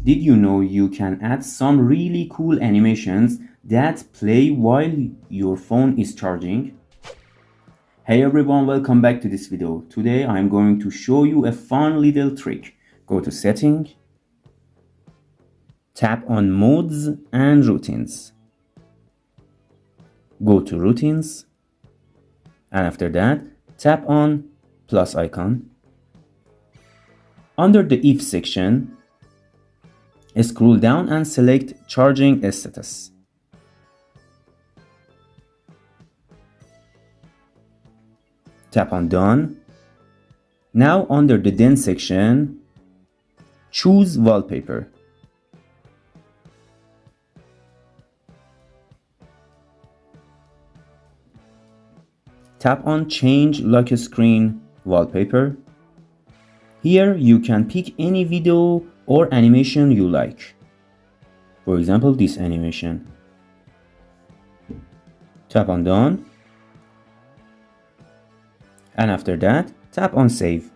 Did you know you can add some really cool animations that play while your phone is charging? Hey everyone, welcome back to this video. Today I'm going to show you a fun little trick. Go to Setting, tap on Modes and Routines. Go to Routines, and after that, tap on plus icon. Under the If section, scroll down and select Charging Status. Tap on Done. Now under the Then section, choose Wallpaper. Tap on Change Lock Screen Wallpaper. Here you can pick any video or animation you like. For example, this animation. Tap on Done. And after that, tap on Save.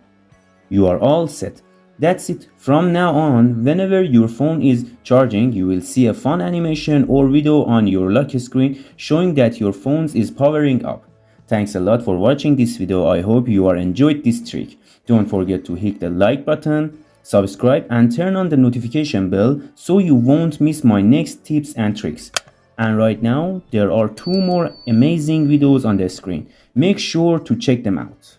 You are all set. That's it. From now on, whenever your phone is charging, you will see a fun animation or video on your lock screen showing that your phone is powering up. Thanks a lot for watching this video. I hope you are enjoyed this trick. Don't forget to hit the like button, subscribe and turn on the notification bell so you won't miss my next tips and tricks. And right now, there are 2 more amazing videos on the screen. Make sure to check them out.